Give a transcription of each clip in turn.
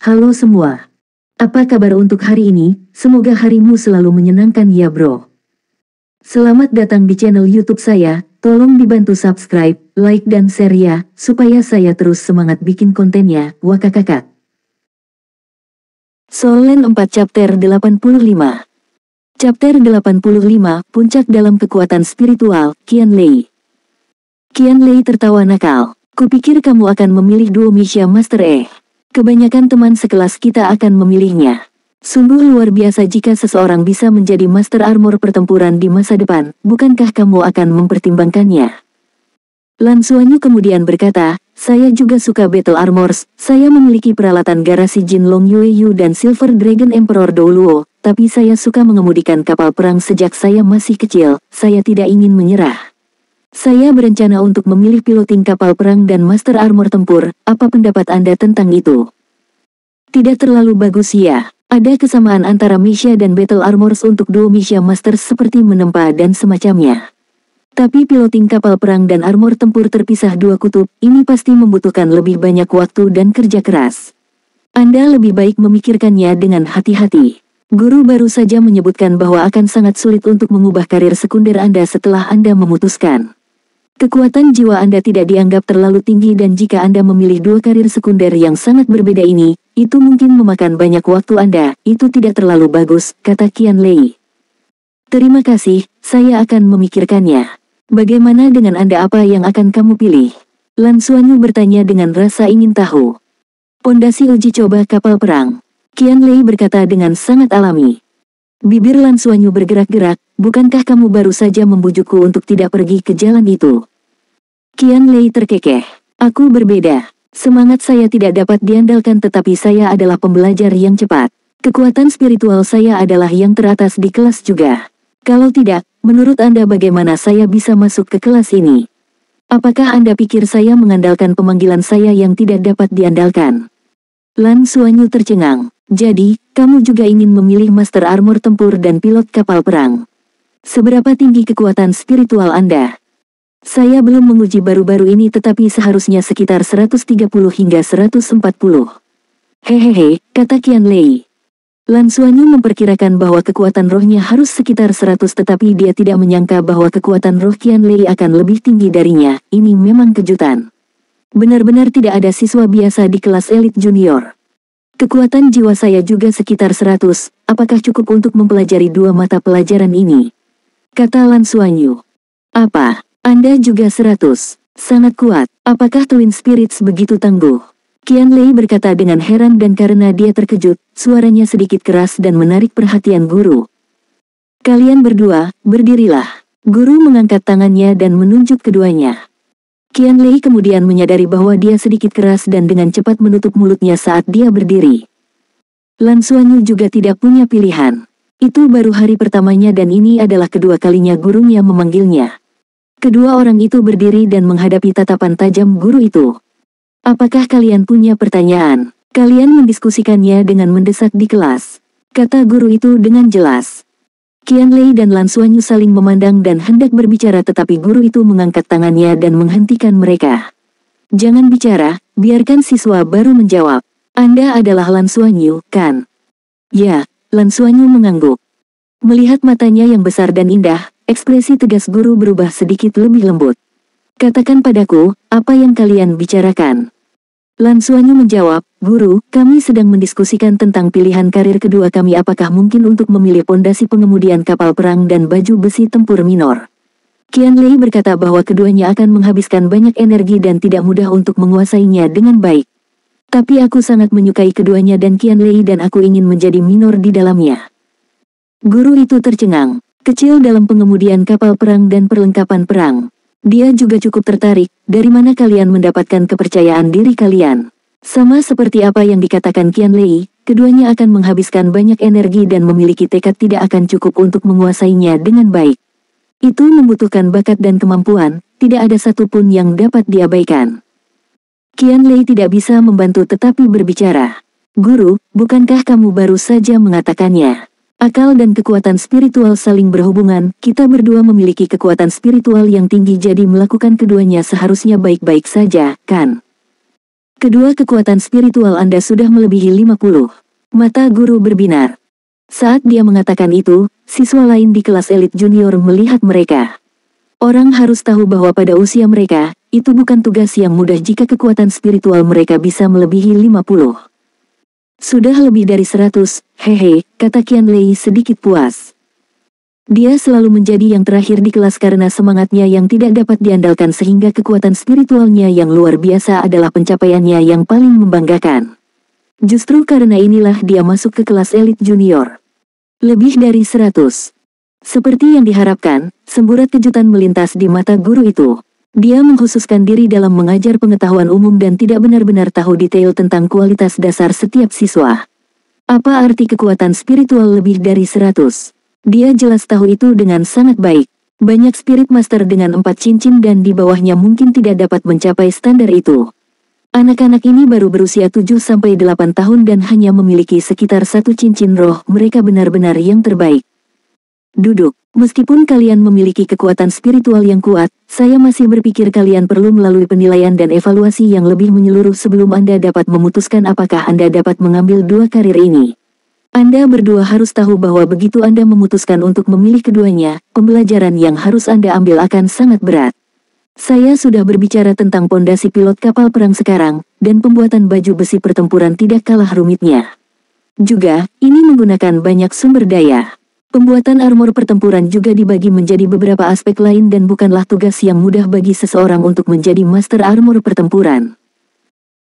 Halo semua. Apa kabar untuk hari ini? Semoga harimu selalu menyenangkan ya bro. Selamat datang di channel YouTube saya. Tolong dibantu subscribe, like dan share ya, supaya saya terus semangat bikin kontennya. Wakakakak. Solen 4 Chapter 85. Chapter 85, Puncak dalam Kekuatan Spiritual, Qianlei. Qianlei tertawa nakal. Kupikir kamu akan memilih duo Misha Master Kebanyakan teman sekelas kita akan memilihnya. Sungguh luar biasa jika seseorang bisa menjadi Master Armor pertempuran di masa depan, bukankah kamu akan mempertimbangkannya? Lan Xuanyu kemudian berkata, saya juga suka Battle Armors, saya memiliki peralatan garasi Jin Long Yueyu dan Silver Dragon Emperor Douluo, tapi saya suka mengemudikan kapal perang sejak saya masih kecil, saya tidak ingin menyerah. Saya berencana untuk memilih piloting kapal perang dan Master Armor tempur, apa pendapat Anda tentang itu? Tidak terlalu bagus ya, ada kesamaan antara Misha dan Battle Armors untuk duo Misha Masters seperti menempa dan semacamnya. Tapi piloting kapal perang dan armor tempur terpisah dua kutub, ini pasti membutuhkan lebih banyak waktu dan kerja keras. Anda lebih baik memikirkannya dengan hati-hati. Guru baru saja menyebutkan bahwa akan sangat sulit untuk mengubah karir sekunder Anda setelah Anda memutuskan. Kekuatan jiwa Anda tidak dianggap terlalu tinggi dan jika Anda memilih dua karir sekunder yang sangat berbeda ini, itu mungkin memakan banyak waktu Anda, itu tidak terlalu bagus, kata Qianlei. Terima kasih, saya akan memikirkannya. Bagaimana dengan Anda, apa yang akan kamu pilih? Lan Xuanyu bertanya dengan rasa ingin tahu. Pondasi uji coba kapal perang. Qianlei berkata dengan sangat alami. Bibir Lan Xuanyu bergerak-gerak, bukankah kamu baru saja membujukku untuk tidak pergi ke jalan itu? Qianlei terkekeh. Aku berbeda. Semangat saya tidak dapat diandalkan tetapi saya adalah pembelajar yang cepat. Kekuatan spiritual saya adalah yang teratas di kelas juga. Kalau tidak, menurut Anda bagaimana saya bisa masuk ke kelas ini? Apakah Anda pikir saya mengandalkan pemanggilan saya yang tidak dapat diandalkan? Lan Xuanyu tercengang. Jadi, kamu juga ingin memilih Master Armor tempur dan pilot kapal perang. Seberapa tinggi kekuatan spiritual Anda? Saya belum menguji baru-baru ini tetapi seharusnya sekitar 130 hingga 140. Hehehe, kata Qianlei. Lan Xuanyu memperkirakan bahwa kekuatan rohnya harus sekitar 100 tetapi dia tidak menyangka bahwa kekuatan roh Qianlei akan lebih tinggi darinya, ini memang kejutan. Benar-benar tidak ada siswa biasa di kelas elit junior. Kekuatan jiwa saya juga sekitar 100, apakah cukup untuk mempelajari dua mata pelajaran ini? Kata Lan Xuanyu. Apa? Anda juga 100. Sangat kuat. Apakah Twin Spirits begitu tangguh? Qianlei berkata dengan heran dan karena dia terkejut, suaranya sedikit keras dan menarik perhatian guru. Kalian berdua, berdirilah. Guru mengangkat tangannya dan menunjuk keduanya. Qianlei kemudian menyadari bahwa dia sedikit keras dan dengan cepat menutup mulutnya saat dia berdiri. Lan Xuanyu juga tidak punya pilihan. Itu baru hari pertamanya dan ini adalah kedua kalinya gurunya memanggilnya. Kedua orang itu berdiri dan menghadapi tatapan tajam guru itu. Apakah kalian punya pertanyaan? Kalian mendiskusikannya dengan mendesak di kelas. Kata guru itu dengan jelas. Qianlei dan Lan Xuanyu saling memandang dan hendak berbicara tetapi guru itu mengangkat tangannya dan menghentikan mereka. Jangan bicara, biarkan siswa baru menjawab. Anda adalah Lan Xuanyu, kan? Ya, Lan Xuanyu mengangguk. Melihat matanya yang besar dan indah, ekspresi tegas guru berubah sedikit lebih lembut. Katakan padaku, apa yang kalian bicarakan? Lan Xuanyu menjawab, Guru, kami sedang mendiskusikan tentang pilihan karir kedua kami apakah mungkin untuk memilih pondasi pengemudian kapal perang dan baju besi tempur minor. Qianlei berkata bahwa keduanya akan menghabiskan banyak energi dan tidak mudah untuk menguasainya dengan baik. Tapi aku sangat menyukai keduanya dan Qianlei dan aku ingin menjadi minor di dalamnya. Guru itu tercengang. Kecil dalam pengemudian kapal perang dan perlengkapan perang. Dia juga cukup tertarik, dari mana kalian mendapatkan kepercayaan diri kalian? Sama seperti apa yang dikatakan Qianlei, keduanya akan menghabiskan banyak energi dan memiliki tekad tidak akan cukup untuk menguasainya dengan baik. Itu membutuhkan bakat dan kemampuan, tidak ada satupun yang dapat diabaikan. Qianlei tidak bisa membantu tetapi berbicara. Guru, bukankah kamu baru saja mengatakannya? Akal dan kekuatan spiritual saling berhubungan, kita berdua memiliki kekuatan spiritual yang tinggi jadi melakukan keduanya seharusnya baik-baik saja, kan? Kedua kekuatan spiritual Anda sudah melebihi 50. Mata guru berbinar. Saat dia mengatakan itu, siswa lain di kelas elit junior melihat mereka. Orang harus tahu bahwa pada usia mereka, itu bukan tugas yang mudah jika kekuatan spiritual mereka bisa melebihi 50. Sudah lebih dari 100, hehe, kata Qianlei sedikit puas. Dia selalu menjadi yang terakhir di kelas karena semangatnya yang tidak dapat diandalkan sehingga kekuatan spiritualnya yang luar biasa adalah pencapaiannya yang paling membanggakan. Justru karena inilah dia masuk ke kelas elit junior. Lebih dari 100. Seperti yang diharapkan, semburat kejutan melintas di mata guru itu. Dia mengkhususkan diri dalam mengajar pengetahuan umum dan tidak benar-benar tahu detail tentang kualitas dasar setiap siswa. Apa arti kekuatan spiritual lebih dari 100? Dia jelas tahu itu dengan sangat baik. Banyak spirit master dengan 4 cincin dan di bawahnya mungkin tidak dapat mencapai standar itu. Anak-anak ini baru berusia 7-8 tahun dan hanya memiliki sekitar 1 cincin roh, mereka benar-benar yang terbaik. Duduk, meskipun kalian memiliki kekuatan spiritual yang kuat, saya masih berpikir kalian perlu melalui penilaian dan evaluasi yang lebih menyeluruh sebelum Anda dapat memutuskan apakah Anda dapat mengambil dua karir ini. Anda berdua harus tahu bahwa begitu Anda memutuskan untuk memilih keduanya, pembelajaran yang harus Anda ambil akan sangat berat. Saya sudah berbicara tentang pondasi pilot kapal perang sekarang, dan pembuatan baju besi pertempuran tidak kalah rumitnya. Juga, ini menggunakan banyak sumber daya. Pembuatan armor pertempuran juga dibagi menjadi beberapa aspek lain dan bukanlah tugas yang mudah bagi seseorang untuk menjadi master armor pertempuran.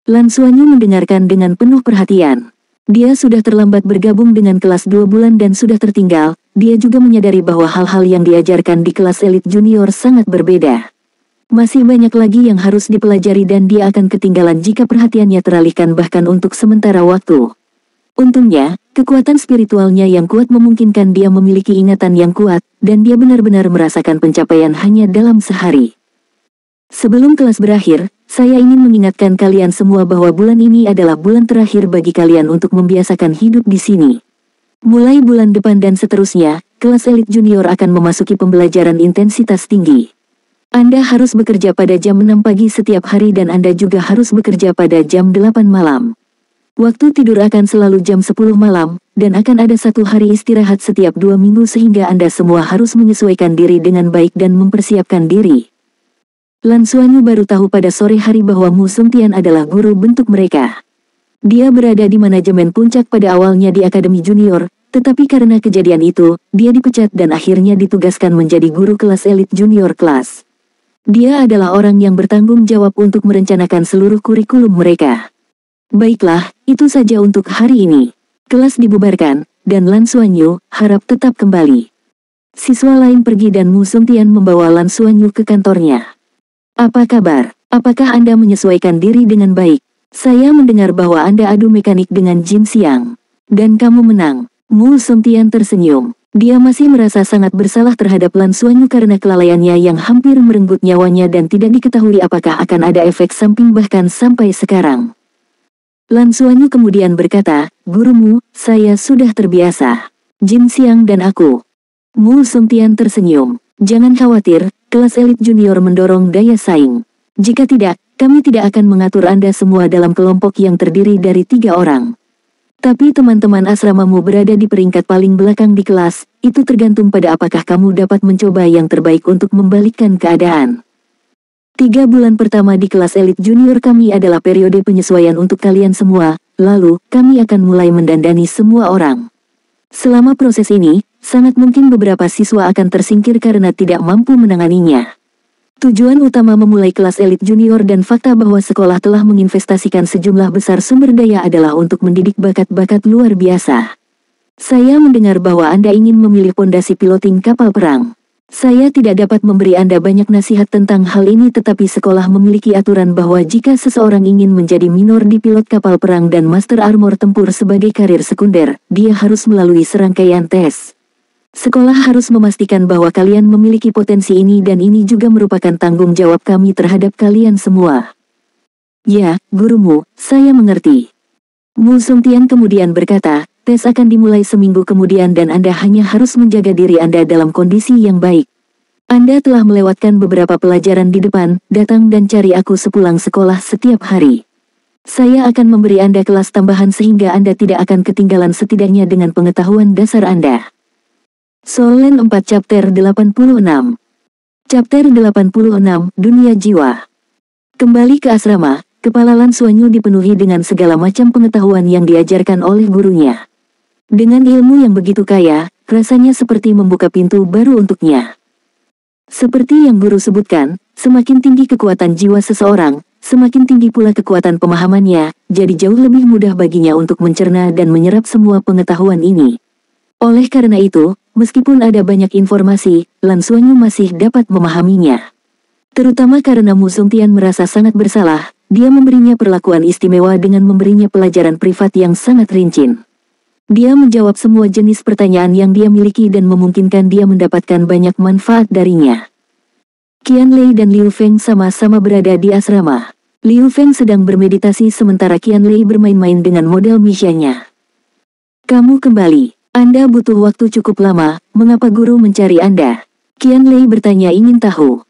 Lan Xuanyu mendengarkan dengan penuh perhatian. Dia sudah terlambat bergabung dengan kelas 2 bulan dan sudah tertinggal. Dia juga menyadari bahwa hal-hal yang diajarkan di kelas elit junior sangat berbeda. Masih banyak lagi yang harus dipelajari dan dia akan ketinggalan jika perhatiannya teralihkan bahkan untuk sementara waktu. Untungnya, kekuatan spiritualnya yang kuat memungkinkan dia memiliki ingatan yang kuat, dan dia benar-benar merasakan pencapaian hanya dalam sehari. Sebelum kelas berakhir, saya ingin mengingatkan kalian semua bahwa bulan ini adalah bulan terakhir bagi kalian untuk membiasakan hidup di sini. Mulai bulan depan dan seterusnya, kelas elit junior akan memasuki pembelajaran intensitas tinggi. Anda harus bekerja pada jam 6 pagi setiap hari dan Anda juga harus bekerja pada jam 8 malam. Waktu tidur akan selalu jam 10 malam, dan akan ada 1 hari istirahat setiap 2 minggu sehingga Anda semua harus menyesuaikan diri dengan baik dan mempersiapkan diri. Lan Xuanyu baru tahu pada sore hari bahwa Mu Sungtian adalah guru bentuk mereka. Dia berada di manajemen puncak pada awalnya di Akademi Junior, tetapi karena kejadian itu, dia dipecat dan akhirnya ditugaskan menjadi guru kelas elit junior kelas. Dia adalah orang yang bertanggung jawab untuk merencanakan seluruh kurikulum mereka. Baiklah, itu saja untuk hari ini. Kelas dibubarkan, dan Lan Xuanyu harap tetap kembali. Siswa lain pergi dan Mu Sungtian membawa Lan Xuanyu ke kantornya. Apa kabar? Apakah Anda menyesuaikan diri dengan baik? Saya mendengar bahwa Anda adu mekanik dengan Jin Xiang. Dan kamu menang. Mu Sungtian tersenyum. Dia masih merasa sangat bersalah terhadap Lan Xuanyu karena kelalaiannya yang hampir merenggut nyawanya dan tidak diketahui apakah akan ada efek samping bahkan sampai sekarang. Lan Xuanyu kemudian berkata, "Gurumu, saya sudah terbiasa. Jin Xiang dan aku." Mu Sungtian tersenyum. "Jangan khawatir, kelas elit junior mendorong daya saing. Jika tidak, kami tidak akan mengatur Anda semua dalam kelompok yang terdiri dari 3 orang. Tapi teman-teman asramamu berada di peringkat paling belakang di kelas, itu tergantung pada apakah kamu dapat mencoba yang terbaik untuk membalikkan keadaan. 3 bulan pertama di kelas elit junior kami adalah periode penyesuaian untuk kalian semua, lalu, kami akan mulai mendandani semua orang. Selama proses ini, sangat mungkin beberapa siswa akan tersingkir karena tidak mampu menanganinya. Tujuan utama memulai kelas elit junior dan fakta bahwa sekolah telah menginvestasikan sejumlah besar sumber daya adalah untuk mendidik bakat-bakat luar biasa. Saya mendengar bahwa Anda ingin memilih pondasi piloting kapal perang. Saya tidak dapat memberi Anda banyak nasihat tentang hal ini tetapi sekolah memiliki aturan bahwa jika seseorang ingin menjadi minor di pilot kapal perang dan master armor tempur sebagai karir sekunder, dia harus melalui serangkaian tes. Sekolah harus memastikan bahwa kalian memiliki potensi ini dan ini juga merupakan tanggung jawab kami terhadap kalian semua. Ya, gurumu, saya mengerti. Mu Sungtian kemudian berkata, tes akan dimulai seminggu kemudian dan Anda hanya harus menjaga diri Anda dalam kondisi yang baik. Anda telah melewatkan beberapa pelajaran di depan, datang dan cari aku sepulang sekolah setiap hari. Saya akan memberi Anda kelas tambahan sehingga Anda tidak akan ketinggalan setidaknya dengan pengetahuan dasar Anda. Soul Land 4 Chapter 86. Chapter 86, Dunia Jiwa. Kembali ke asrama, kepala Lan Xuanyu dipenuhi dengan segala macam pengetahuan yang diajarkan oleh gurunya. Dengan ilmu yang begitu kaya, rasanya seperti membuka pintu baru untuknya. Seperti yang guru sebutkan, semakin tinggi kekuatan jiwa seseorang, semakin tinggi pula kekuatan pemahamannya, jadi jauh lebih mudah baginya untuk mencerna dan menyerap semua pengetahuan ini. Oleh karena itu, meskipun ada banyak informasi, Lan Xuanyu masih dapat memahaminya. Terutama karena Mu Zongtian merasa sangat bersalah, dia memberinya perlakuan istimewa dengan memberinya pelajaran privat yang sangat rinci. Dia menjawab semua jenis pertanyaan yang dia miliki dan memungkinkan dia mendapatkan banyak manfaat darinya. Qian Lei dan Liu Feng sama-sama berada di asrama. Liu Feng sedang bermeditasi sementara Qian Lei bermain-main dengan model Misha-nya. Kamu kembali. Anda butuh waktu cukup lama, mengapa guru mencari Anda? Qian Lei bertanya ingin tahu.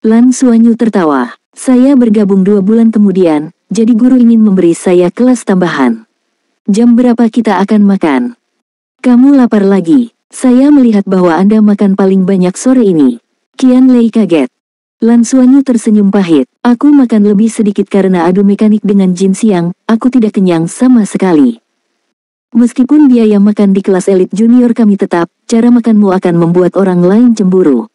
Lan Xuanyu tertawa. Saya bergabung 2 bulan kemudian, jadi guru ingin memberi saya kelas tambahan. Jam berapa kita akan makan? Kamu lapar lagi. Saya melihat bahwa Anda makan paling banyak sore ini. Qian Lei kaget. Lan Xuanyu tersenyum pahit. Aku makan lebih sedikit karena adu mekanik dengan Jin Xiang, aku tidak kenyang sama sekali. Meskipun biaya makan di kelas elit junior kami tetap, cara makanmu akan membuat orang lain cemburu.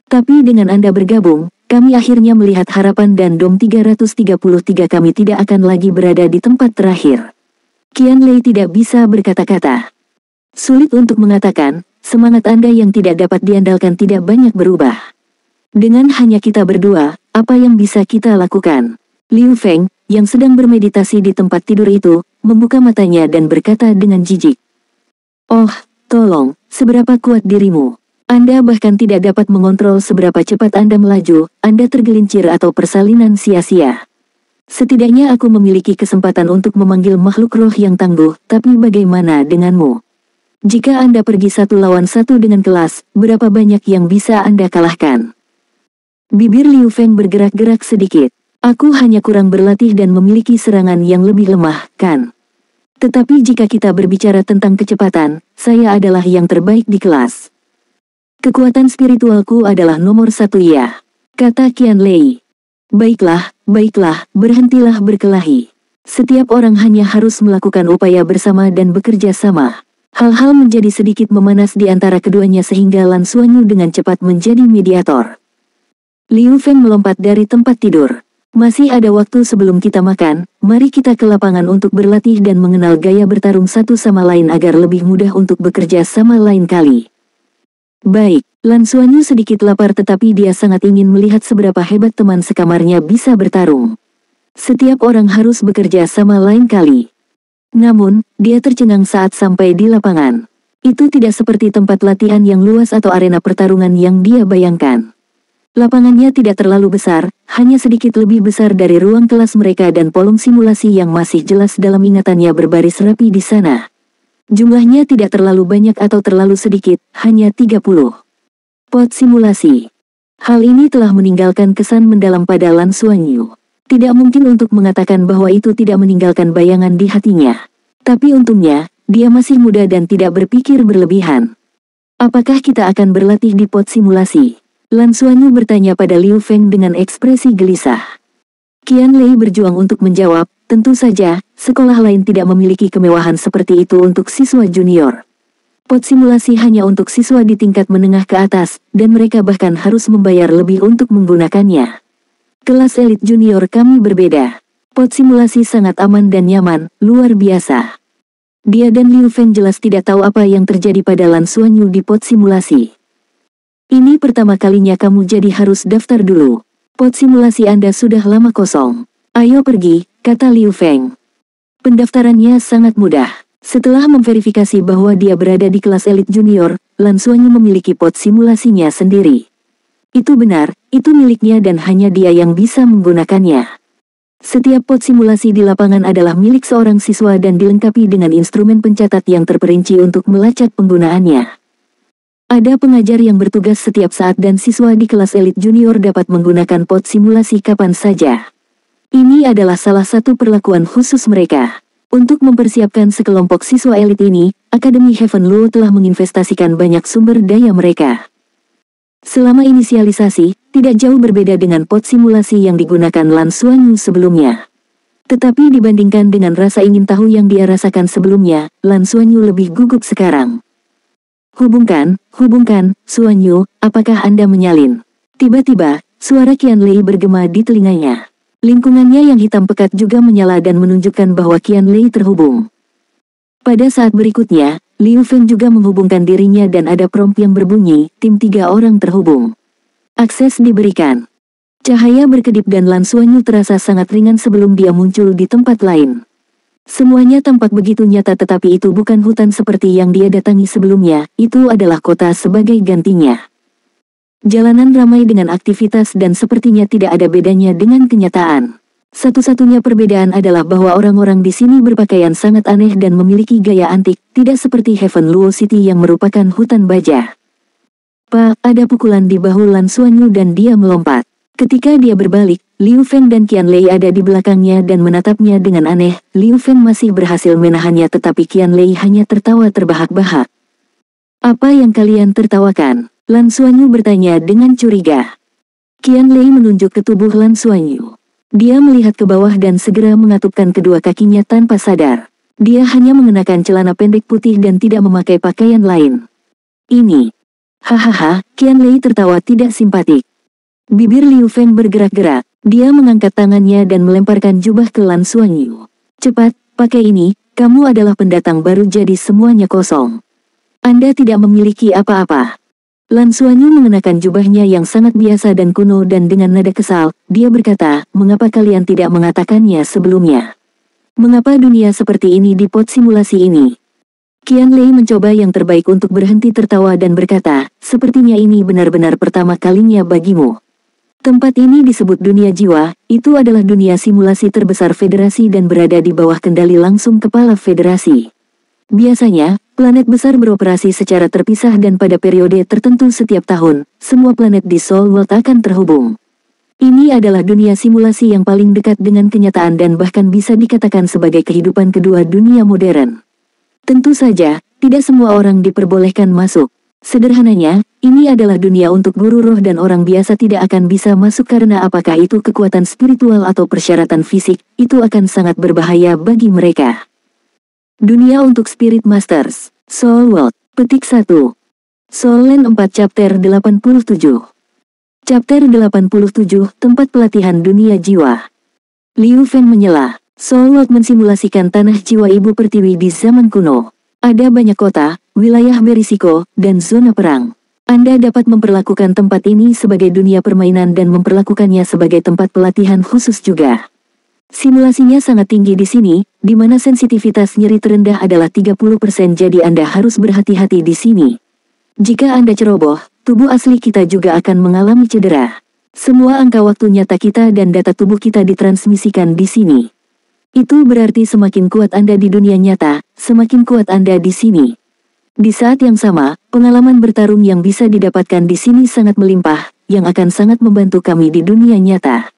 Tapi dengan Anda bergabung, kami akhirnya melihat harapan dan Dom 333 kami tidak akan lagi berada di tempat terakhir. Qian Lei tidak bisa berkata-kata. Sulit untuk mengatakan, semangat Anda yang tidak dapat diandalkan tidak banyak berubah. Dengan hanya kita berdua, apa yang bisa kita lakukan? Liu Feng, yang sedang bermeditasi di tempat tidur itu, membuka matanya dan berkata dengan jijik. Oh, tolong, seberapa kuat dirimu? Anda bahkan tidak dapat mengontrol seberapa cepat Anda melaju, Anda tergelincir atau persalinan sia-sia. Setidaknya aku memiliki kesempatan untuk memanggil makhluk roh yang tangguh, tapi bagaimana denganmu? Jika Anda pergi 1 lawan 1 dengan kelas, berapa banyak yang bisa Anda kalahkan? Bibir Liu Feng bergerak-gerak sedikit. Aku hanya kurang berlatih dan memiliki serangan yang lebih lemah, kan? Tetapi jika kita berbicara tentang kecepatan, saya adalah yang terbaik di kelas. Kekuatan spiritualku adalah nomor 1 ya, kata Qian Lei. Baiklah, berhentilah berkelahi. Setiap orang hanya harus melakukan upaya bersama dan bekerja sama. Hal-hal menjadi sedikit memanas di antara keduanya sehingga Lan Xuanyu dengan cepat menjadi mediator. Liu Feng melompat dari tempat tidur. Masih ada waktu sebelum kita makan, mari kita ke lapangan untuk berlatih dan mengenal gaya bertarung satu sama lain agar lebih mudah untuk bekerja sama lain kali. Baik, Lan Xuanyu sedikit lapar tetapi dia sangat ingin melihat seberapa hebat teman sekamarnya bisa bertarung. Setiap orang harus bekerja sama lain kali. Namun, dia tercengang saat sampai di lapangan. Itu tidak seperti tempat latihan yang luas atau arena pertarungan yang dia bayangkan. Lapangannya tidak terlalu besar, hanya sedikit lebih besar dari ruang kelas mereka dan polong simulasi yang masih jelas dalam ingatannya berbaris rapi di sana. Jumlahnya tidak terlalu banyak atau terlalu sedikit, hanya 30 pot simulasi. Hal ini telah meninggalkan kesan mendalam pada Lan Xuanyu. Tidak mungkin untuk mengatakan bahwa itu tidak meninggalkan bayangan di hatinya. Tapi untungnya, dia masih muda dan tidak berpikir berlebihan. Apakah kita akan berlatih di pot simulasi? Lan Xuanyu bertanya pada Liu Feng dengan ekspresi gelisah. Qian Lei berjuang untuk menjawab, tentu saja, sekolah lain tidak memiliki kemewahan seperti itu untuk siswa junior. Pot simulasi hanya untuk siswa di tingkat menengah ke atas, dan mereka bahkan harus membayar lebih untuk menggunakannya. Kelas elit junior kami berbeda. Pot simulasi sangat aman dan nyaman, luar biasa. Dia dan Liu Feng jelas tidak tahu apa yang terjadi pada Lan Xuanyu di pot simulasi. Ini pertama kalinya kamu jadi harus daftar dulu. Pot simulasi Anda sudah lama kosong. Ayo pergi, kata Liu Feng. Pendaftarannya sangat mudah. Setelah memverifikasi bahwa dia berada di kelas elit junior, Lan Xuanyu memiliki pot simulasinya sendiri. Itu benar, itu miliknya dan hanya dia yang bisa menggunakannya. Setiap pot simulasi di lapangan adalah milik seorang siswa dan dilengkapi dengan instrumen pencatat yang terperinci untuk melacak penggunaannya. Ada pengajar yang bertugas setiap saat dan siswa di kelas elit junior dapat menggunakan pot simulasi kapan saja. Ini adalah salah satu perlakuan khusus mereka. Untuk mempersiapkan sekelompok siswa elit ini, Akademi Heaven Luo telah menginvestasikan banyak sumber daya mereka. Selama inisialisasi, tidak jauh berbeda dengan pot simulasi yang digunakan Lan Xuanyu sebelumnya. Tetapi dibandingkan dengan rasa ingin tahu yang dia rasakan sebelumnya, Lan Xuanyu lebih gugup sekarang. Hubungkan, Xuanyu, apakah Anda menyalin? Tiba-tiba, suara Qianlei bergema di telinganya. Lingkungannya yang hitam pekat juga menyala dan menunjukkan bahwa Qianlei terhubung. Pada saat berikutnya, Liu Feng juga menghubungkan dirinya dan ada prompt yang berbunyi, tim 3 orang terhubung. Akses diberikan. Cahaya berkedip dan Lan Xuanyu terasa sangat ringan sebelum dia muncul di tempat lain. Semuanya tampak begitu nyata tetapi itu bukan hutan seperti yang dia datangi sebelumnya, itu adalah kota sebagai gantinya. Jalanan ramai dengan aktivitas dan sepertinya tidak ada bedanya dengan kenyataan. Satu-satunya perbedaan adalah bahwa orang-orang di sini berpakaian sangat aneh dan memiliki gaya antik, tidak seperti Heaven Luo City yang merupakan hutan baja. Pak, ada pukulan di bahu Lan Xuanyu dan dia melompat. Ketika dia berbalik, Liu Feng dan Qianlei ada di belakangnya dan menatapnya dengan aneh. Liu Feng masih berhasil menahannya tetapi Qianlei hanya tertawa terbahak-bahak. Apa yang kalian tertawakan? Lan Xuanyu bertanya dengan curiga. Qianlei menunjuk ke tubuh Lan Xuanyu. Dia melihat ke bawah dan segera mengatupkan kedua kakinya tanpa sadar. Dia hanya mengenakan celana pendek putih dan tidak memakai pakaian lain. Ini. Hahaha, Qianlei tertawa tidak simpatik. Bibir Liu Feng bergerak-gerak. Dia mengangkat tangannya dan melemparkan jubah ke Lan Xuanyu. Cepat, pakai ini, kamu adalah pendatang baru jadi semuanya kosong. Anda tidak memiliki apa-apa. Lan Xuanyu mengenakan jubahnya yang sangat biasa dan kuno dan dengan nada kesal, dia berkata, mengapa kalian tidak mengatakannya sebelumnya? Mengapa dunia seperti ini di pot simulasi ini? Qianlei mencoba yang terbaik untuk berhenti tertawa dan berkata, sepertinya ini benar-benar pertama kalinya bagimu. Tempat ini disebut dunia jiwa, itu adalah dunia simulasi terbesar federasi dan berada di bawah kendali langsung kepala federasi. Biasanya, planet besar beroperasi secara terpisah dan pada periode tertentu setiap tahun, semua planet di Soul World akan terhubung. Ini adalah dunia simulasi yang paling dekat dengan kenyataan dan bahkan bisa dikatakan sebagai kehidupan kedua dunia modern. Tentu saja, tidak semua orang diperbolehkan masuk. Sederhananya, ini adalah dunia untuk guru roh dan orang biasa tidak akan bisa masuk karena apakah itu kekuatan spiritual atau persyaratan fisik, itu akan sangat berbahaya bagi mereka. Dunia untuk Spirit Masters, Soul World, petik 1. Soul Land 4 Chapter 87. Chapter 87, Tempat Pelatihan Dunia Jiwa. Liu Feng menyela. Soul World mensimulasikan tanah jiwa ibu pertiwi di zaman kuno. Ada banyak kota, wilayah berisiko, dan zona perang. Anda dapat memperlakukan tempat ini sebagai dunia permainan dan memperlakukannya sebagai tempat pelatihan khusus juga. Simulasinya sangat tinggi di sini, di mana sensitivitas nyeri terendah adalah 30% jadi Anda harus berhati-hati di sini. Jika Anda ceroboh, tubuh asli kita juga akan mengalami cedera. Semua angka waktu nyata kita dan data tubuh kita ditransmisikan di sini. Itu berarti semakin kuat Anda di dunia nyata, semakin kuat Anda di sini. Di saat yang sama, pengalaman bertarung yang bisa didapatkan di sini sangat melimpah, yang akan sangat membantu kami di dunia nyata.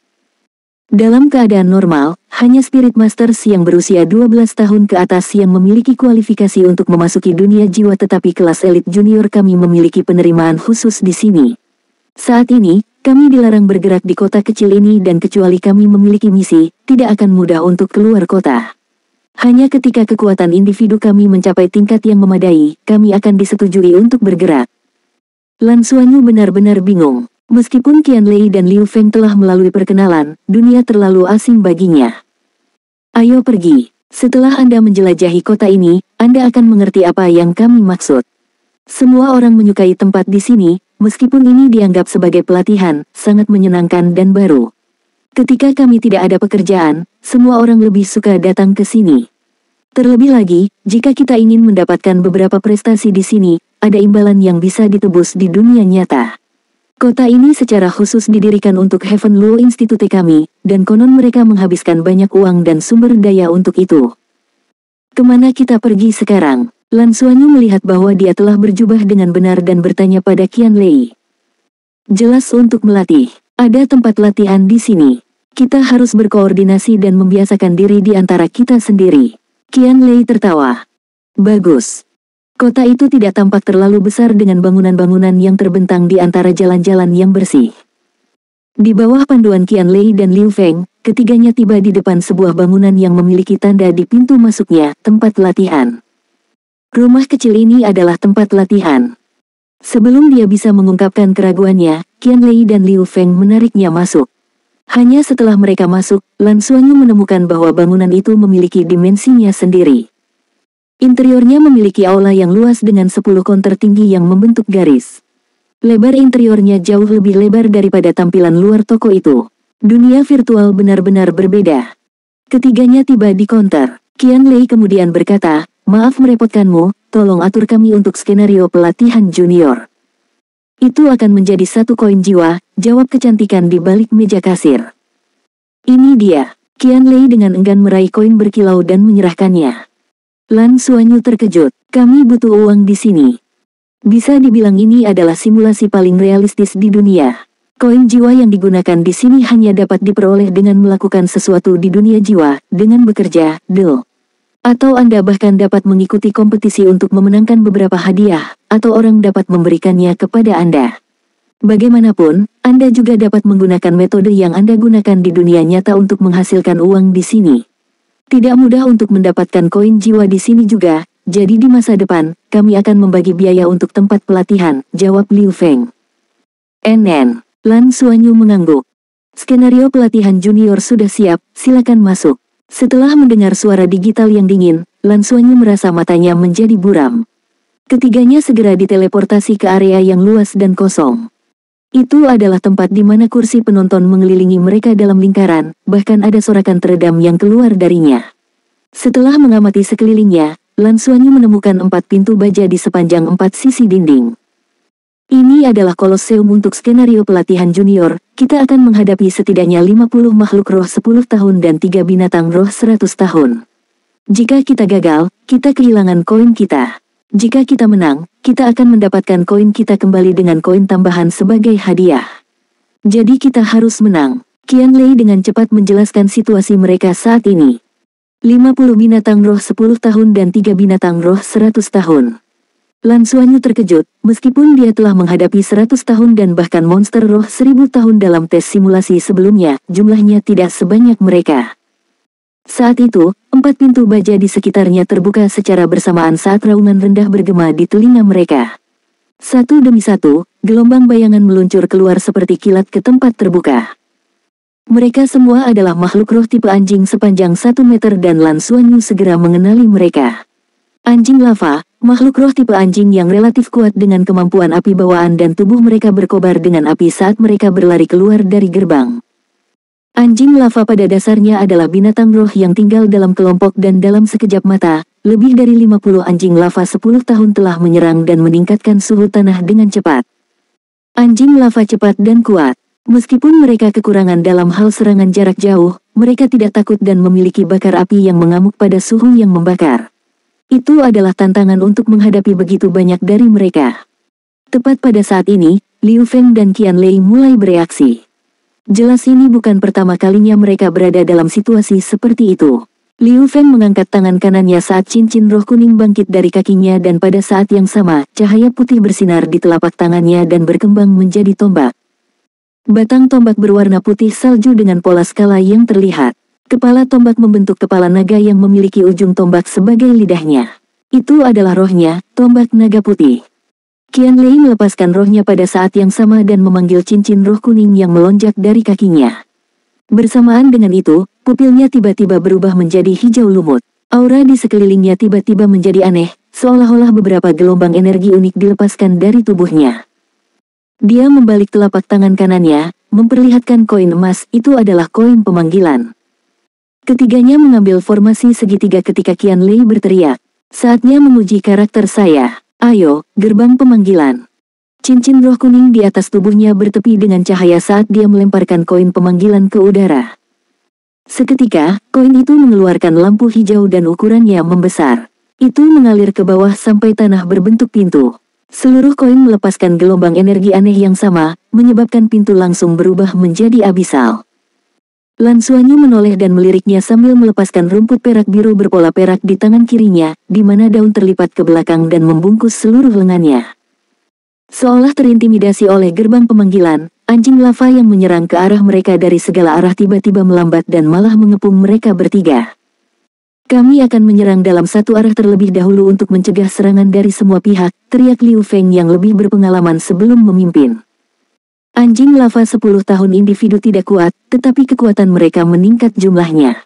Dalam keadaan normal, hanya Spirit Masters yang berusia 12 tahun ke atas yang memiliki kualifikasi untuk memasuki dunia jiwa tetapi kelas elit junior kami memiliki penerimaan khusus di sini. Saat ini, kami dilarang bergerak di kota kecil ini dan kecuali kami memiliki misi, tidak akan mudah untuk keluar kota. Hanya ketika kekuatan individu kami mencapai tingkat yang memadai, kami akan disetujui untuk bergerak. Lan Xuanyu benar-benar bingung. Meskipun Qianlei dan Liu Feng telah melalui perkenalan, dunia terlalu asing baginya. Ayo pergi. Setelah Anda menjelajahi kota ini, Anda akan mengerti apa yang kami maksud. Semua orang menyukai tempat di sini, meskipun ini dianggap sebagai pelatihan, sangat menyenangkan dan baru. Ketika kami tidak ada pekerjaan, semua orang lebih suka datang ke sini. Terlebih lagi, jika kita ingin mendapatkan beberapa prestasi di sini, ada imbalan yang bisa ditebus di dunia nyata. Kota ini secara khusus didirikan untuk Heaven Luo Institute kami, dan konon mereka menghabiskan banyak uang dan sumber daya untuk itu. Kemana kita pergi sekarang? Lan Xuanyu melihat bahwa dia telah berjubah dengan benar dan bertanya pada Qianlei. Jelas untuk melatih. Ada tempat latihan di sini. Kita harus berkoordinasi dan membiasakan diri di antara kita sendiri. Qianlei tertawa. Bagus. Kota itu tidak tampak terlalu besar dengan bangunan-bangunan yang terbentang di antara jalan-jalan yang bersih. Di bawah panduan Qianlei dan Liu Feng, ketiganya tiba di depan sebuah bangunan yang memiliki tanda di pintu masuknya, tempat latihan. Rumah kecil ini adalah tempat latihan. Sebelum dia bisa mengungkapkan keraguannya, Qianlei dan Liu Feng menariknya masuk. Hanya setelah mereka masuk, Lan Xuanyu menemukan bahwa bangunan itu memiliki dimensinya sendiri. Interiornya memiliki aula yang luas dengan 10 konter tinggi yang membentuk garis. Lebar interiornya jauh lebih lebar daripada tampilan luar toko itu. Dunia virtual benar-benar berbeda. Ketiganya tiba di konter. Qianlei kemudian berkata, "Maaf merepotkanmu, tolong atur kami untuk skenario pelatihan junior." "Itu akan menjadi 1 koin jiwa," jawab kecantikan di balik meja kasir. "Ini dia." Qianlei dengan enggan meraih koin berkilau dan menyerahkannya. Lan Xuanyu terkejut. "Kami butuh uang di sini." Bisa dibilang ini adalah simulasi paling realistis di dunia. Koin jiwa yang digunakan di sini hanya dapat diperoleh dengan melakukan sesuatu di dunia jiwa, dengan bekerja, atau Anda bahkan dapat mengikuti kompetisi untuk memenangkan beberapa hadiah, atau orang dapat memberikannya kepada Anda. Bagaimanapun, Anda juga dapat menggunakan metode yang Anda gunakan di dunia nyata untuk menghasilkan uang di sini. Tidak mudah untuk mendapatkan koin jiwa di sini juga, jadi di masa depan, kami akan membagi biaya untuk tempat pelatihan, jawab Liu Feng. NN. Lan Xuanyu mengangguk. Skenario pelatihan junior sudah siap, silakan masuk. Setelah mendengar suara digital yang dingin, Lan Xuanyu merasa matanya menjadi buram. Ketiganya segera diteleportasi ke area yang luas dan kosong. Itu adalah tempat di mana kursi penonton mengelilingi mereka dalam lingkaran, bahkan ada sorakan teredam yang keluar darinya. Setelah mengamati sekelilingnya, Lan Xuanyu menemukan 4 pintu baja di sepanjang 4 sisi dinding. Ini adalah koloseum untuk skenario pelatihan junior. Kita akan menghadapi setidaknya 50 makhluk roh 10 tahun dan 3 binatang roh 100 tahun. Jika kita gagal, kita kehilangan koin kita. Jika kita menang, kita akan mendapatkan koin kita kembali dengan koin tambahan sebagai hadiah. Jadi kita harus menang. Qianlei dengan cepat menjelaskan situasi mereka saat ini. 50 binatang roh 10 tahun dan 3 binatang roh 100 tahun. Lan Xuanyu terkejut, meskipun dia telah menghadapi 100 tahun dan bahkan monster roh 1000 tahun dalam tes simulasi sebelumnya, jumlahnya tidak sebanyak mereka. Saat itu, 4 pintu baja di sekitarnya terbuka secara bersamaan saat raungan rendah bergema di telinga mereka. Satu demi satu, gelombang bayangan meluncur keluar seperti kilat ke tempat terbuka. Mereka semua adalah makhluk roh tipe anjing sepanjang 1 meter dan Lan Xuanyu segera mengenali mereka. Anjing lava, makhluk roh tipe anjing yang relatif kuat dengan kemampuan api bawaan dan tubuh mereka berkobar dengan api saat mereka berlari keluar dari gerbang. Anjing lava pada dasarnya adalah binatang roh yang tinggal dalam kelompok dan dalam sekejap mata, lebih dari 50 anjing lava 10 tahun telah menyerang dan meningkatkan suhu tanah dengan cepat. Anjing lava cepat dan kuat. Meskipun mereka kekurangan dalam hal serangan jarak jauh, mereka tidak takut dan memiliki bakar api yang mengamuk pada suhu yang membakar. Itu adalah tantangan untuk menghadapi begitu banyak dari mereka. Tepat pada saat ini, Liu Feng dan Qianlei mulai bereaksi. Jelas ini bukan pertama kalinya mereka berada dalam situasi seperti itu. Liu Feng mengangkat tangan kanannya saat cincin roh kuning bangkit dari kakinya dan pada saat yang sama, cahaya putih bersinar di telapak tangannya dan berkembang menjadi tombak. Batang tombak berwarna putih salju dengan pola skala yang terlihat. Kepala tombak membentuk kepala naga yang memiliki ujung tombak sebagai lidahnya. Itu adalah rohnya, tombak naga putih. Qianlei melepaskan rohnya pada saat yang sama dan memanggil cincin roh kuning yang melonjak dari kakinya. Bersamaan dengan itu, pupilnya tiba-tiba berubah menjadi hijau lumut. Aura di sekelilingnya tiba-tiba menjadi aneh, seolah-olah beberapa gelombang energi unik dilepaskan dari tubuhnya. Dia membalik telapak tangan kanannya, memperlihatkan koin emas. Itu adalah koin pemanggilan. Ketiganya mengambil formasi segitiga ketika Qianlei berteriak, "Saatnya memuji karakter saya. Ayo, gerbang pemanggilan." Cincin roh kuning di atas tubuhnya bertepi dengan cahaya saat dia melemparkan koin pemanggilan ke udara. Seketika, koin itu mengeluarkan lampu hijau dan ukurannya membesar. Itu mengalir ke bawah sampai tanah berbentuk pintu. Seluruh koin melepaskan gelombang energi aneh yang sama, menyebabkan pintu langsung berubah menjadi abisal. Lan Xuanyu menoleh dan meliriknya sambil melepaskan rumput perak biru berpola perak di tangan kirinya, di mana daun terlipat ke belakang dan membungkus seluruh lengannya. Seolah terintimidasi oleh gerbang pemanggilan, anjing lava yang menyerang ke arah mereka dari segala arah tiba-tiba melambat dan malah mengepung mereka bertiga. Kami akan menyerang dalam satu arah terlebih dahulu untuk mencegah serangan dari semua pihak, teriak Liu Feng yang lebih berpengalaman sebelum memimpin. Anjing lava 10 tahun individu tidak kuat, tetapi kekuatan mereka meningkat jumlahnya.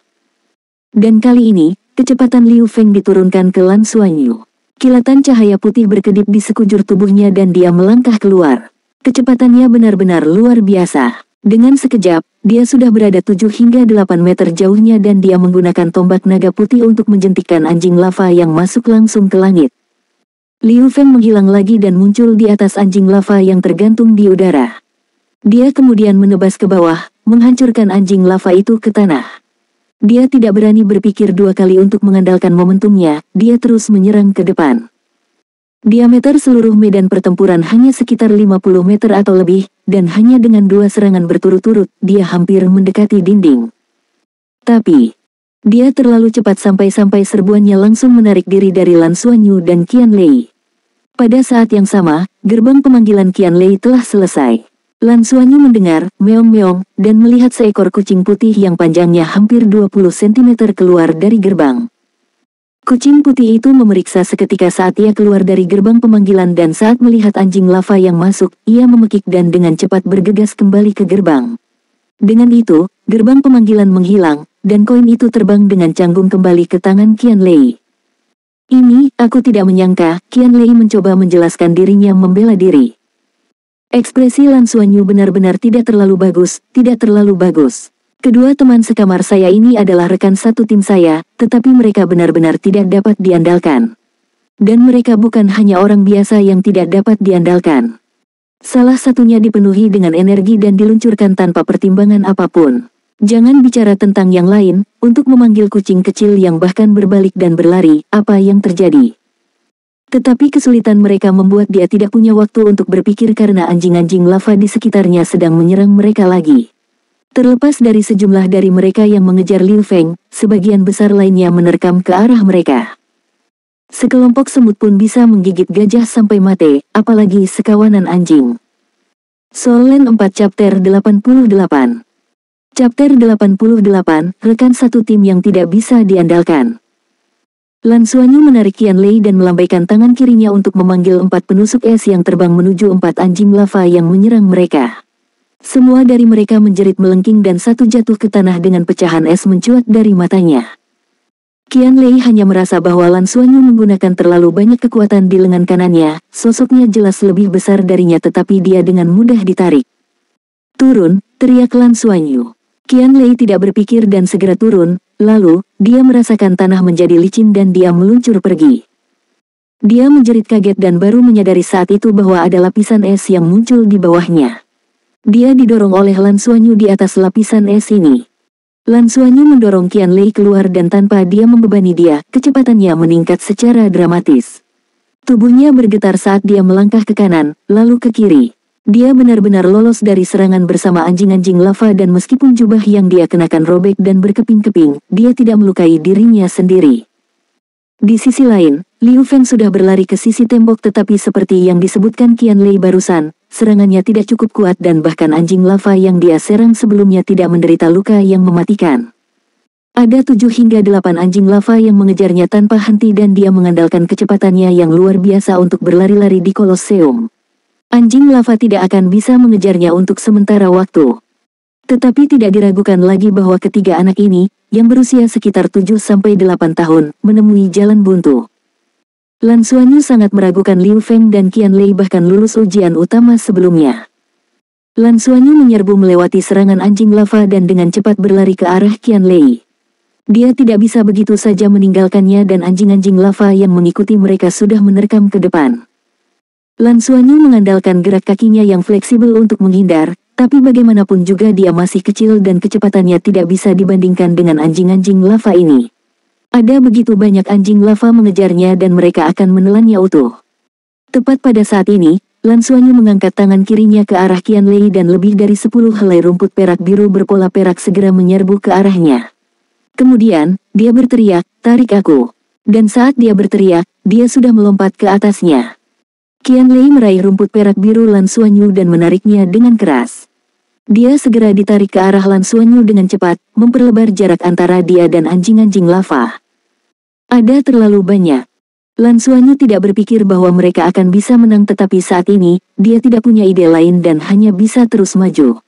Dan kali ini, kecepatan Liu Feng diturunkan ke Lan Xuanyu. Kilatan cahaya putih berkedip di sekujur tubuhnya dan dia melangkah keluar. Kecepatannya benar-benar luar biasa. Dengan sekejap, dia sudah berada 7 hingga 8 meter jauhnya dan dia menggunakan tombak naga putih untuk menjentikkan anjing lava yang masuk langsung ke langit. Liu Feng menghilang lagi dan muncul di atas anjing lava yang tergantung di udara. Dia kemudian menebas ke bawah, menghancurkan anjing lava itu ke tanah. Dia tidak berani berpikir dua kali untuk mengandalkan momentumnya, dia terus menyerang ke depan. Diameter seluruh medan pertempuran hanya sekitar 50 meter atau lebih, dan hanya dengan 2 serangan berturut-turut, dia hampir mendekati dinding. Tapi, dia terlalu cepat sampai-sampai serbuannya langsung menarik diri dari Lan Xuanyu dan Qianlei. Pada saat yang sama, gerbang pemanggilan Qianlei telah selesai. Lan Xuanyu mendengar meong-meong dan melihat seekor kucing putih yang panjangnya hampir 20 cm keluar dari gerbang. Kucing putih itu memeriksa seketika saat ia keluar dari gerbang pemanggilan dan saat melihat anjing lava yang masuk, ia memekik dan dengan cepat bergegas kembali ke gerbang. Dengan itu, gerbang pemanggilan menghilang, dan koin itu terbang dengan canggung kembali ke tangan Qianlei. Ini, aku tidak menyangka, Qianlei mencoba menjelaskan dirinya membela diri. Ekspresi Lan Xuanyu benar-benar tidak terlalu bagus, tidak terlalu bagus. Kedua teman sekamar saya ini adalah rekan satu tim saya, tetapi mereka benar-benar tidak dapat diandalkan. Dan mereka bukan hanya orang biasa yang tidak dapat diandalkan. Salah satunya dipenuhi dengan energi dan diluncurkan tanpa pertimbangan apapun. Jangan bicara tentang yang lain, untuk memanggil kucing kecil yang bahkan berbalik dan berlari, apa yang terjadi? Tetapi kesulitan mereka membuat dia tidak punya waktu untuk berpikir karena anjing-anjing lava di sekitarnya sedang menyerang mereka lagi. Terlepas dari sejumlah dari mereka yang mengejar Liu Feng, sebagian besar lainnya menerkam ke arah mereka. Sekelompok semut pun bisa menggigit gajah sampai mati, apalagi sekawanan anjing. Soul Land 4 Chapter 88. Chapter 88, rekan satu tim yang tidak bisa diandalkan. Lan Xuanyu menarik Qianlei dan melambaikan tangan kirinya untuk memanggil 4 penusuk es yang terbang menuju 4 anjing lava yang menyerang mereka. Semua dari mereka menjerit melengking dan satu jatuh ke tanah dengan pecahan es mencuat dari matanya. Qianlei hanya merasa bahwa Lan Xuanyu menggunakan terlalu banyak kekuatan di lengan kanannya, sosoknya jelas lebih besar darinya tetapi dia dengan mudah ditarik. Turun, teriak Lan Xuanyu. Qianlei tidak berpikir dan segera turun, lalu, dia merasakan tanah menjadi licin dan dia meluncur pergi. Dia menjerit kaget dan baru menyadari saat itu bahwa ada lapisan es yang muncul di bawahnya. Dia didorong oleh Lan Xuanyu di atas lapisan es ini. Lan Xuanyu mendorong Qianlei keluar dan tanpa dia membebani dia, kecepatannya meningkat secara dramatis. Tubuhnya bergetar saat dia melangkah ke kanan, lalu ke kiri. Dia benar-benar lolos dari serangan bersama anjing-anjing lava dan meskipun jubah yang dia kenakan robek dan berkeping-keping, dia tidak melukai dirinya sendiri. Di sisi lain, Liu Feng sudah berlari ke sisi tembok tetapi seperti yang disebutkan Qianlei barusan, serangannya tidak cukup kuat dan bahkan anjing lava yang dia serang sebelumnya tidak menderita luka yang mematikan. Ada 7 hingga 8 anjing lava yang mengejarnya tanpa henti dan dia mengandalkan kecepatannya yang luar biasa untuk berlari-lari di Kolosseum. Anjing lava tidak akan bisa mengejarnya untuk sementara waktu. Tetapi tidak diragukan lagi bahwa ketiga anak ini, yang berusia sekitar 7-8 tahun, menemui jalan buntu. Lan Xuanyu sangat meragukan Liu Feng dan Qianlei bahkan lulus ujian utama sebelumnya. Lan Xuanyu menyerbu melewati serangan anjing lava dan dengan cepat berlari ke arah Qianlei. Dia tidak bisa begitu saja meninggalkannya dan anjing-anjing lava yang mengikuti mereka sudah menerkam ke depan. Lan Xuanyu mengandalkan gerak kakinya yang fleksibel untuk menghindar, tapi bagaimanapun juga dia masih kecil dan kecepatannya tidak bisa dibandingkan dengan anjing-anjing lava ini. Ada begitu banyak anjing lava mengejarnya dan mereka akan menelannya utuh. Tepat pada saat ini, Lan Xuanyu mengangkat tangan kirinya ke arah Qianlei dan lebih dari 10 helai rumput perak biru berpola perak segera menyerbu ke arahnya. Kemudian, dia berteriak, "Tarik aku!" Dan saat dia berteriak, dia sudah melompat ke atasnya. Qianlei meraih rumput perak biru Lan Xuanyu dan menariknya dengan keras. Dia segera ditarik ke arah Lan Xuanyu dengan cepat, memperlebar jarak antara dia dan anjing-anjing lava. Ada terlalu banyak. Lan Xuanyu tidak berpikir bahwa mereka akan bisa menang, tetapi saat ini, dia tidak punya ide lain dan hanya bisa terus maju.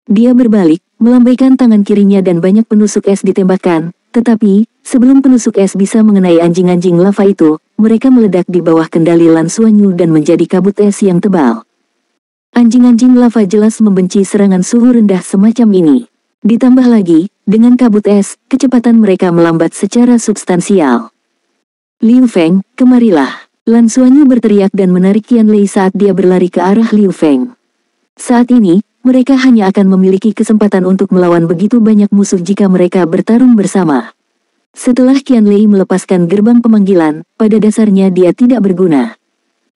Dia berbalik, melambaikan tangan kirinya dan banyak penusuk es ditembakkan, tetapi, sebelum penusuk es bisa mengenai anjing-anjing lava itu, mereka meledak di bawah kendali Lan Xuanyu dan menjadi kabut es yang tebal. Anjing-anjing lava jelas membenci serangan suhu rendah semacam ini. Ditambah lagi, dengan kabut es, kecepatan mereka melambat secara substansial. "Liu Feng, kemarilah!" Lan Xuanyu berteriak dan menarik Qianlei saat dia berlari ke arah Liu Feng. Saat ini, mereka hanya akan memiliki kesempatan untuk melawan begitu banyak musuh jika mereka bertarung bersama. Setelah Qianlei melepaskan gerbang pemanggilan, pada dasarnya dia tidak berguna.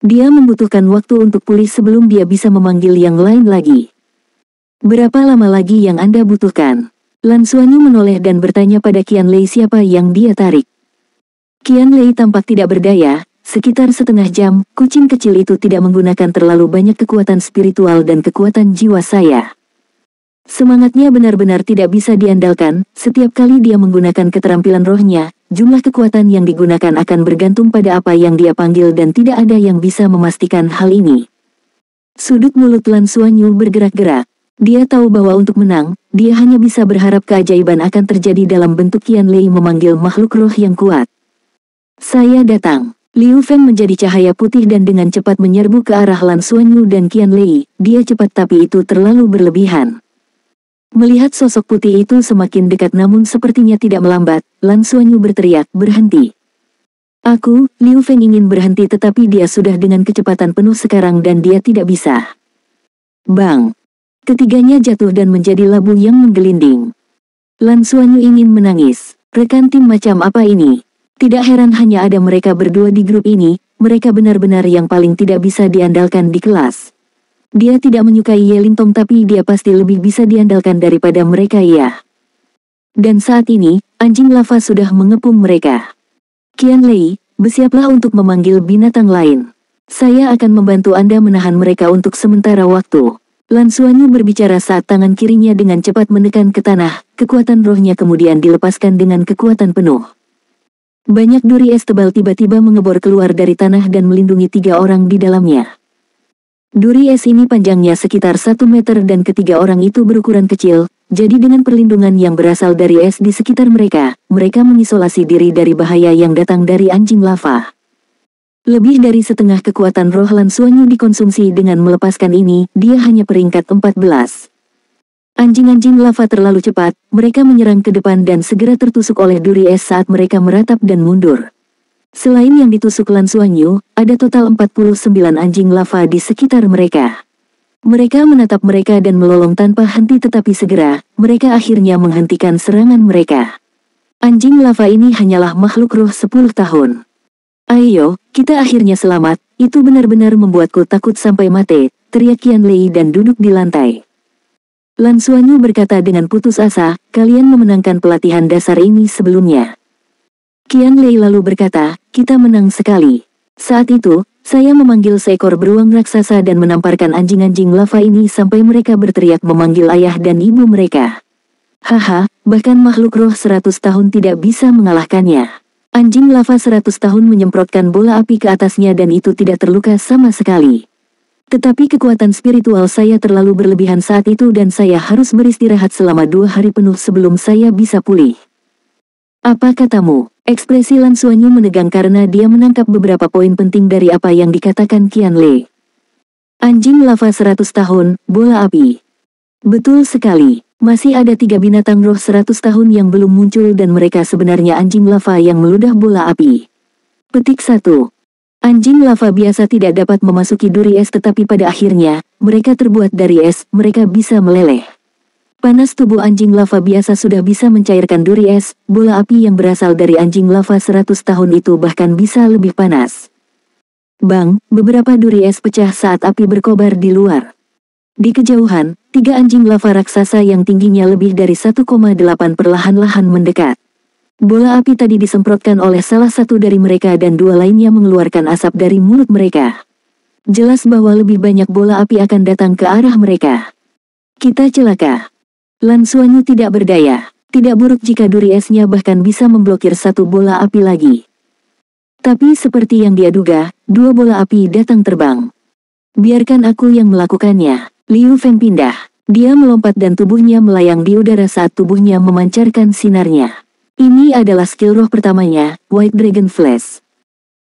Dia membutuhkan waktu untuk pulih sebelum dia bisa memanggil yang lain lagi. "Berapa lama lagi yang Anda butuhkan?" Lan Xuanyu menoleh dan bertanya pada Qianlei siapa yang dia tarik. Qianlei tampak tidak berdaya, sekitar setengah jam, kucing kecil itu tidak menggunakan terlalu banyak kekuatan spiritual dan kekuatan jiwa saya. Semangatnya benar-benar tidak bisa diandalkan, setiap kali dia menggunakan keterampilan rohnya, jumlah kekuatan yang digunakan akan bergantung pada apa yang dia panggil dan tidak ada yang bisa memastikan hal ini. Sudut mulut Lan Xuanyu bergerak-gerak. Dia tahu bahwa untuk menang, dia hanya bisa berharap keajaiban akan terjadi dalam bentuk Qianlei memanggil makhluk roh yang kuat. "Saya datang." Liu Feng menjadi cahaya putih dan dengan cepat menyerbu ke arah Lan Xuanyu dan Qianlei. Dia cepat tapi itu terlalu berlebihan. Melihat sosok putih itu semakin dekat namun sepertinya tidak melambat, Lan Xuanyu berteriak, "Berhenti!" Liu Feng ingin berhenti tetapi dia sudah dengan kecepatan penuh sekarang dan dia tidak bisa. Bang! Ketiganya jatuh dan menjadi labu yang menggelinding. Lan Xuanyu ingin menangis. Rekan tim macam apa ini? Tidak heran hanya ada mereka berdua di grup ini, mereka benar-benar yang paling tidak bisa diandalkan di kelas. Dia tidak menyukai Ye Lintong tapi dia pasti lebih bisa diandalkan daripada mereka ya. Dan saat ini, anjing lava sudah mengepung mereka. "Qianlei, bersiaplah untuk memanggil binatang lain. Saya akan membantu Anda menahan mereka untuk sementara waktu." Lan Xuanyu berbicara saat tangan kirinya dengan cepat menekan ke tanah, kekuatan rohnya kemudian dilepaskan dengan kekuatan penuh. Banyak duri es tebal tiba-tiba mengebor keluar dari tanah dan melindungi 3 orang di dalamnya. Duri es ini panjangnya sekitar 1 meter dan ketiga orang itu berukuran kecil, jadi dengan perlindungan yang berasal dari es di sekitar mereka, mereka mengisolasi diri dari bahaya yang datang dari anjing lava. Lebih dari setengah kekuatan roh Lan Xuanyu dikonsumsi dengan melepaskan ini, dia hanya peringkat 14. Anjing-anjing lava terlalu cepat, mereka menyerang ke depan dan segera tertusuk oleh duri es saat mereka meratap dan mundur. Selain yang ditusuk Lan Xuanyu, ada total 49 anjing lava di sekitar mereka. Mereka menatap mereka dan melolong tanpa henti tetapi segera, mereka akhirnya menghentikan serangan mereka. Anjing lava ini hanyalah makhluk roh 10 tahun. "Ayo, kita akhirnya selamat," itu benar-benar membuatku takut sampai mati, teriak Qianlei dan duduk di lantai. Lan Xuanyu berkata dengan putus asa, "Kalian memenangkan pelatihan dasar ini sebelumnya." Qianlei lalu berkata, "Kita menang sekali. Saat itu, saya memanggil seekor beruang raksasa dan menamparkan anjing-anjing lava ini sampai mereka berteriak memanggil ayah dan ibu mereka. Haha, bahkan makhluk roh 100 tahun tidak bisa mengalahkannya." Anjing lava 100 tahun menyemprotkan bola api ke atasnya dan itu tidak terluka sama sekali. Tetapi kekuatan spiritual saya terlalu berlebihan saat itu dan saya harus beristirahat selama 2 hari penuh sebelum saya bisa pulih. "Apa katamu?" Ekspresi Lan Xuanyu menegang karena dia menangkap beberapa poin penting dari apa yang dikatakan Qianlei. Anjing lava 100 tahun, bola api. Betul sekali. Masih ada 3 binatang roh 100 tahun yang belum muncul dan mereka sebenarnya anjing lava yang meludah bola api. Petik 1. Anjing lava biasa tidak dapat memasuki duri es tetapi pada akhirnya, mereka terbuat dari es, mereka bisa meleleh. Panas tubuh anjing lava biasa sudah bisa mencairkan duri es, bola api yang berasal dari anjing lava 100 tahun itu bahkan bisa lebih panas. Bang, beberapa duri es pecah saat api berkobar di luar. Di kejauhan, 3 anjing lava raksasa yang tingginya lebih dari 1,8 perlahan-lahan mendekat. Bola api tadi disemprotkan oleh salah satu dari mereka dan 2 lainnya mengeluarkan asap dari mulut mereka. Jelas bahwa lebih banyak bola api akan datang ke arah mereka. Kita celaka. Lan Xuanyu tidak berdaya. Tidak buruk jika duri esnya bahkan bisa memblokir 1 bola api lagi. Tapi seperti yang dia duga, 2 bola api datang terbang. Biarkan aku yang melakukannya. Liu Feng pindah. Dia melompat dan tubuhnya melayang di udara saat tubuhnya memancarkan sinarnya. Ini adalah skill roh pertamanya, White Dragon Flash.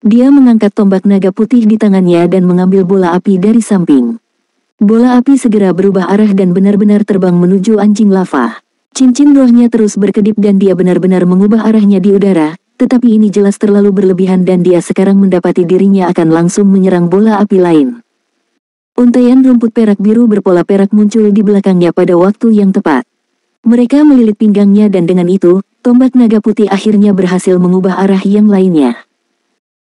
Dia mengangkat tombak naga putih di tangannya dan mengambil bola api dari samping. Bola api segera berubah arah dan benar-benar terbang menuju anjing lava. Cincin rohnya terus berkedip dan dia benar-benar mengubah arahnya di udara, tetapi ini jelas terlalu berlebihan dan dia sekarang mendapati dirinya akan langsung menyerang bola api lain. Untaian rumput perak biru berpola perak muncul di belakangnya pada waktu yang tepat. Mereka melilit pinggangnya dan dengan itu, tombak naga putih akhirnya berhasil mengubah arah yang lainnya.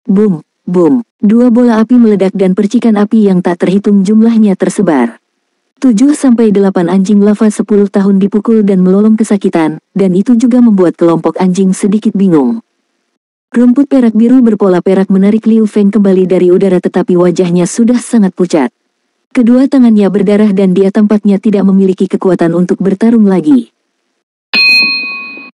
Boom, boom, 2 bola api meledak dan percikan api yang tak terhitung jumlahnya tersebar. 7-8 anjing lava 10 tahun dipukul dan melolong kesakitan, dan itu juga membuat kelompok anjing sedikit bingung. Rumput perak biru berpola perak menarik Liu Feng kembali dari udara tetapi wajahnya sudah sangat pucat. Kedua tangannya berdarah dan dia tampaknya tidak memiliki kekuatan untuk bertarung lagi.